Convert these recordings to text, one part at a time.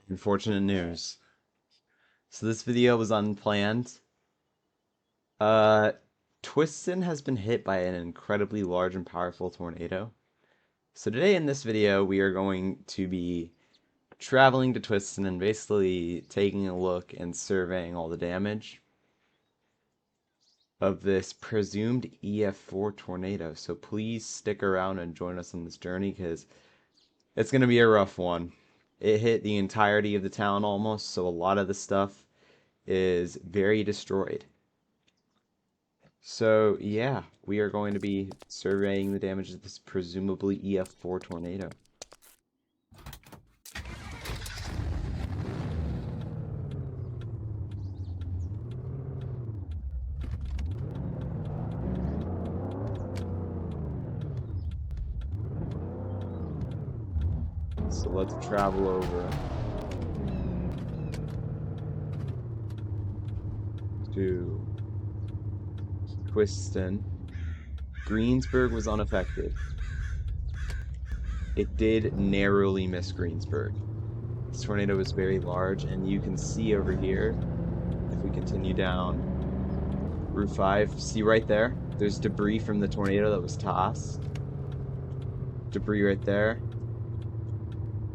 Unfortunate news. So this video was unplanned. Uh, Twiston has been hit by an incredibly large and powerful tornado. So today in this video, we are going to be traveling to Twiston and basically taking a look and surveying all the damage of this presumed EF4 tornado. So please stick around and join us on this journey because it's going to be a rough one. It hit the entirety of the town almost, so a lot of the stuff is very destroyed. So yeah, we are going to be surveying the damage of this presumably EF4 tornado. So let's travel over to Twiston. Greensburg was unaffected. It did narrowly miss Greensburg. This tornado was very large, and you can see over here, if we continue down Route 5, see right there? There's debris from the tornado that was tossed. Debris right there.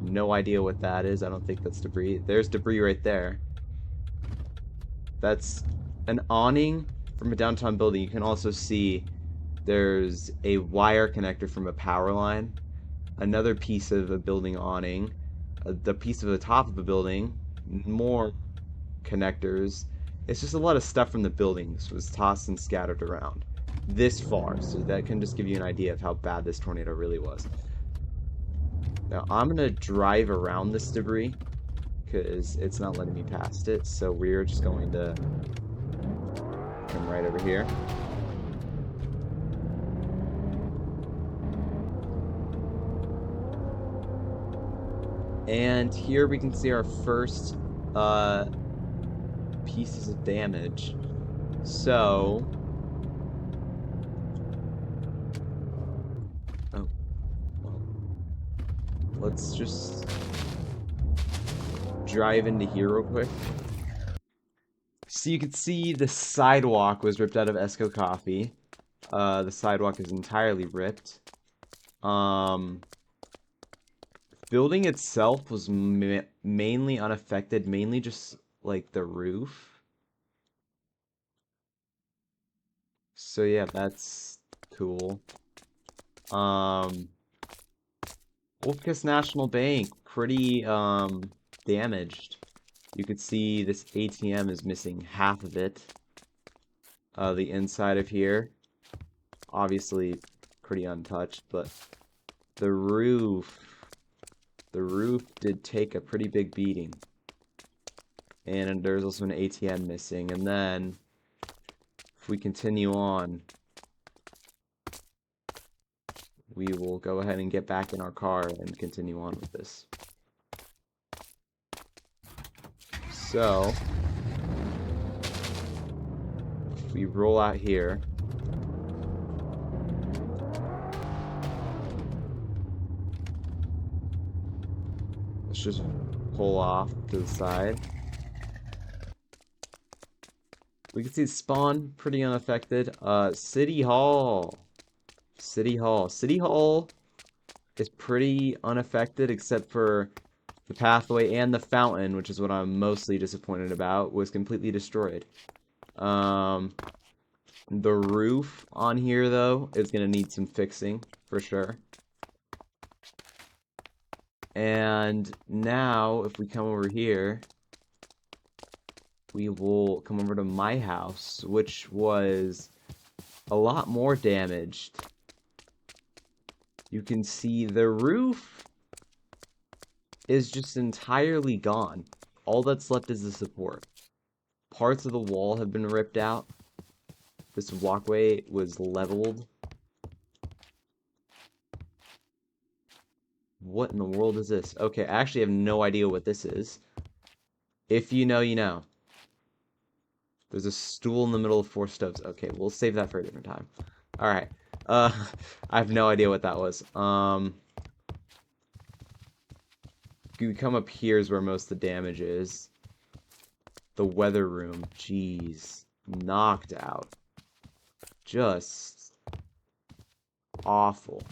No idea what that is. I don't think that's debris. There's debris right there. That's an awning from a downtown building. You can also see there's a wire connector from a power line, another piece of a building awning, the piece of the top of a building, more connectors. It's just a lot of stuff from the buildings was tossed and scattered around this far, so that can just give you an idea of how bad this tornado really was. Now I'm gonna drive around this debris because it's not letting me past it, so we're just going to come right over here. And here we can see our first pieces of damage. So, oh, well, let's just drive into here real quick. So you can see the sidewalk was ripped out of Esco Coffee. The sidewalk is entirely ripped. Building itself was mainly unaffected, mainly just like the roof. So yeah, that's cool. Wolficus National Bank, pretty damaged. You could see this ATM is missing half of it. The inside of here, obviously pretty untouched, but the roof did take a pretty big beating. And there's also an ATM missing. And then, if we continue on, we will go ahead and get back in our car and continue on with this. So, if we roll out here, let's just pull off to the side. We can see spawn pretty unaffected. City Hall. City Hall is pretty unaffected except for the pathway and the fountain, which is what I'm mostly disappointed about, was completely destroyed. The roof on here, though, is going to need some fixing, for sure. And now, if we come over here, we will come over to my house, which was a lot more damaged. You can see the roof is just entirely gone. All that's left is the support. Parts of the wall have been ripped out. This walkway was leveled. What in the world is this? Okay, I actually have no idea what this is. If you know, you know. There's a stool in the middle of 4 stoves. Okay, we'll save that for a different time. Alright. I have no idea what that was. we come up here is where most of the damage is. The weather room, jeez, knocked out. Just awful.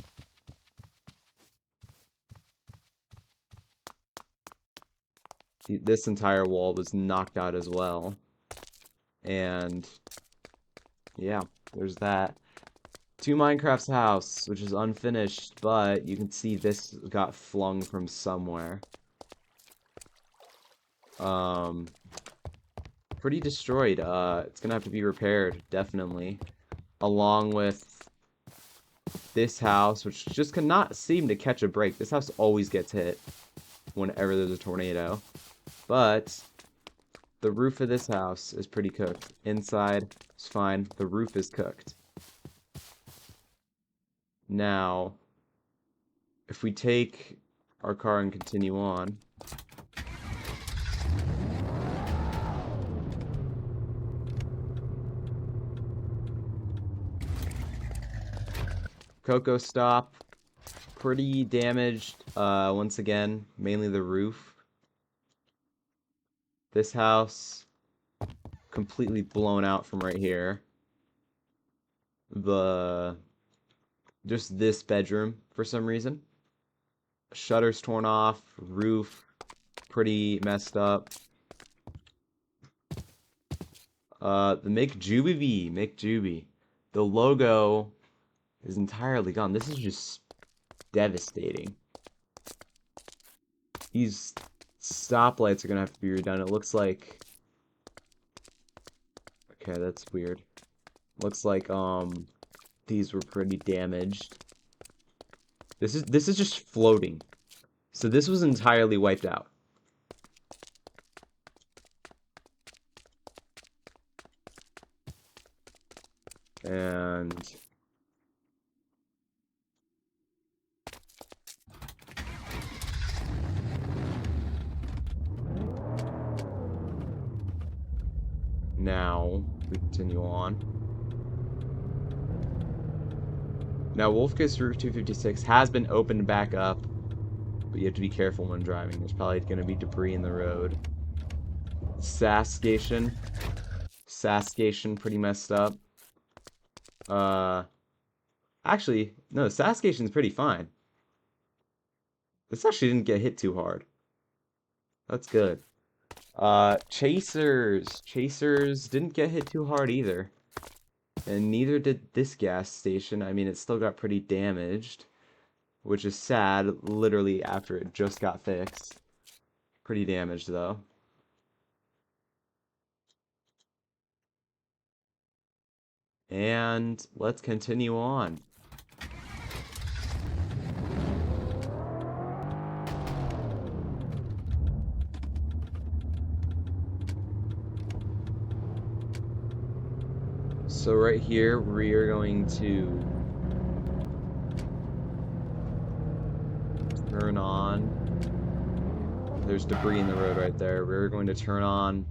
This entire wall was knocked out as well. And yeah, there's that. To Minecraft's house, which is unfinished, but you can see this got flung from somewhere. Pretty destroyed. It's gonna have to be repaired, definitely. Along with this house, which just cannot seem to catch a break. This house always gets hit whenever there's a tornado. But the roof of this house is pretty cooked. Inside is fine. The roof is cooked. Now, if we take our car and continue on. Cocoa Stop, pretty damaged, once again, mainly the roof. This house, completely blown out from right here. Just this bedroom, for some reason. Shutters torn off, roof, pretty messed up. The McJuby. The logo is entirely gone. This is just devastating. These stoplights are gonna have to be redone. It looks like... Okay, that's weird. Looks like, these were pretty damaged. This is just floating. So this was entirely wiped out. And... Now, we continue on. Now, Wolficus Route 256 has been opened back up, but you have to be careful when driving. There's probably going to be debris in the road. SAS Station, pretty messed up. Actually, no, SAS Station's pretty fine. This actually didn't get hit too hard. That's good. Chasers didn't get hit too hard either. And neither did this gas station. I mean, it still got pretty damaged, which is sad, literally after it just got fixed. Pretty damaged, though. And let's continue on. So right here, we are going to turn on. There's debris in the road right there. We're going to turn on.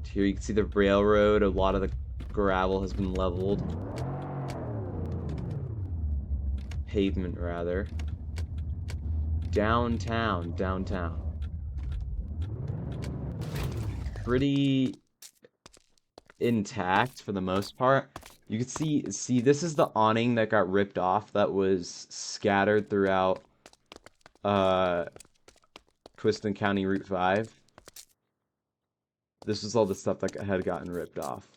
Here you can see the railroad. A lot of the gravel has been leveled. Pavement, rather. Downtown. Pretty intact for the most part. You can see this is the awning that got ripped off that was scattered throughout Twiston County Route 5. This was all the stuff that had gotten ripped off.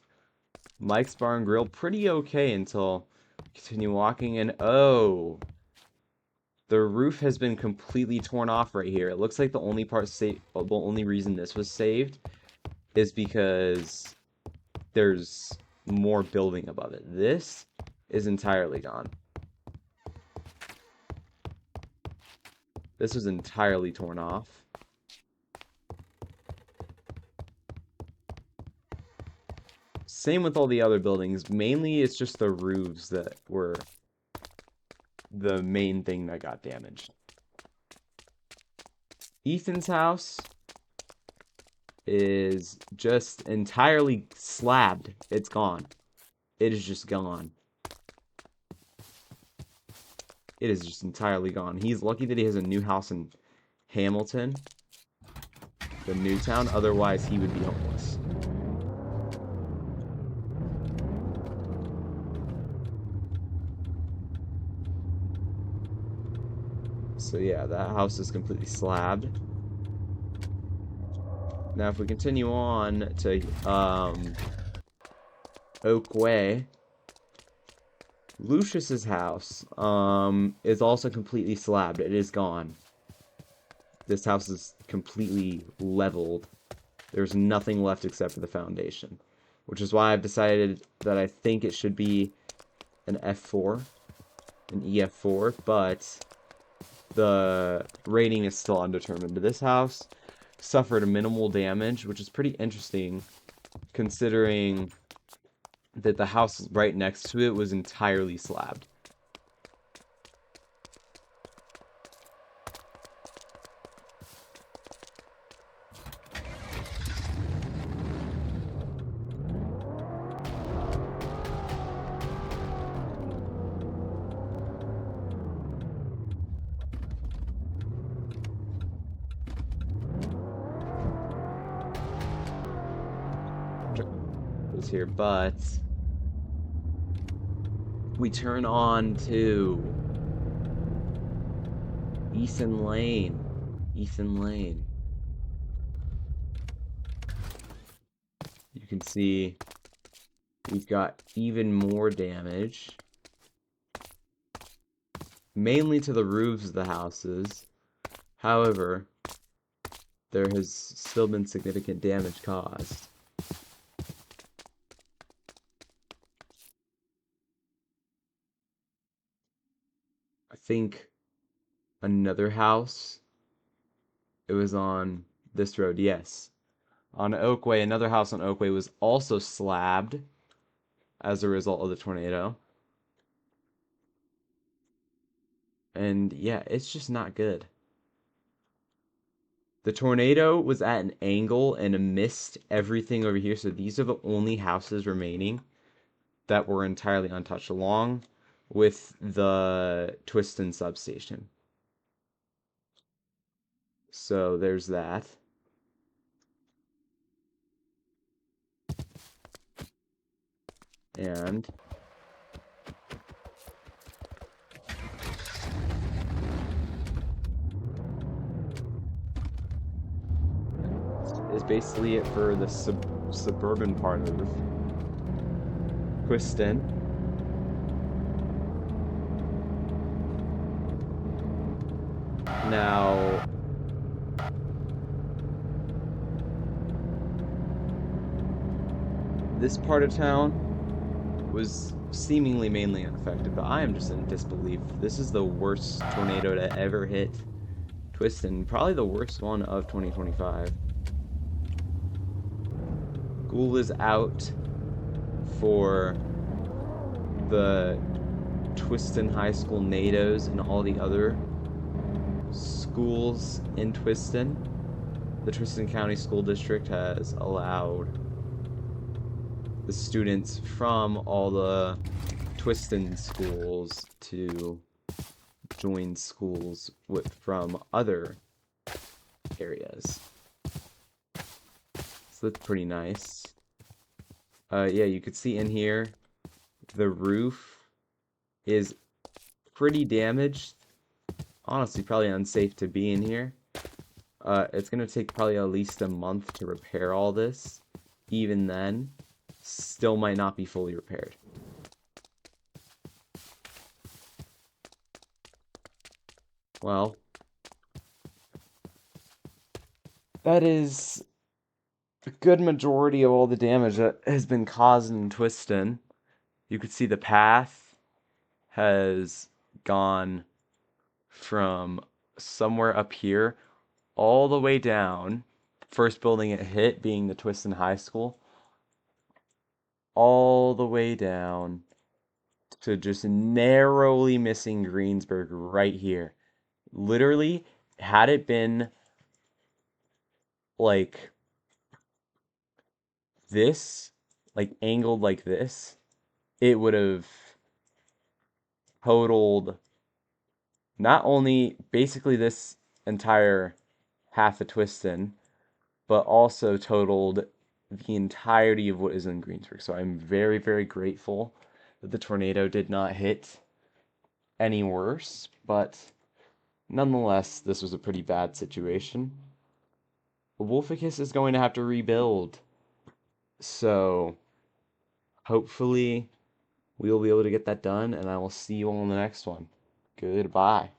Mike's Bar and Grill, pretty okay until continue walking, and oh, the roof has been completely torn off right here. It looks like the only reason this was saved is because there's more building above it. This is entirely gone. This was entirely torn off. Same with all the other buildings. Mainly, it's just the roofs that were the main thing that got damaged. Ethan's house is just entirely slabbed. It's gone. It is just gone. It is just entirely gone. He's lucky that he has a new house in Hamilton, the new town. Otherwise, he would be homeless. So yeah, that house is completely slabbed. Now, if we continue on to Oak Way, Lucius's house is also completely slabbed. It is gone. This house is completely leveled. There's nothing left except for the foundation, which is why I've decided that I think it should be an F4, an EF4, but the rating is still undetermined. This house suffered minimal damage, which is pretty interesting considering that the house right next to it was entirely slabbed. Here, but we turn on to Easton Lane. Easton Lane. You can see we've got even more damage, mainly to the roofs of the houses. However, there has still been significant damage caused. I think another house, it was on this road, yes. On Oakway, another house on Oakway was also slabbed as a result of the tornado. And yeah, it's just not good. The tornado was at an angle and missed everything over here, so these are the only houses remaining that were entirely untouched, along with the Twiston substation. So there's that. And is basically it for the suburban part of Twiston. Now, this part of town was seemingly mainly unaffected, but I am just in disbelief. This is the worst tornado to ever hit Twiston, probably the worst one of 2025. School is out for the Twiston High School NATOs and all the other schools in Twiston. The Twiston County School District has allowed the students from all the Twiston schools to join schools from other areas. So that's pretty nice. Yeah, you could see in here the roof is pretty damaged. Honestly, probably unsafe to be in here. It's gonna take probably at least a month to repair all this. Even then, still might not be fully repaired. Well, that is a good majority of all the damage that has been caused in Twiston. You could see the path has gone from somewhere up here all the way down. First building it hit being the Twiston High School. All the way down to just narrowly missing Greensburg right here. Literally, had it been like this, like angled like this, it would have totaled not only basically this entire half of Twiston, but also totaled the entirety of what is in Greensburg. So I'm very, very grateful that the tornado did not hit any worse, but nonetheless, this was a pretty bad situation. Wolficus is going to have to rebuild, so hopefully we will be able to get that done, and I will see you all in the next one. Goodbye.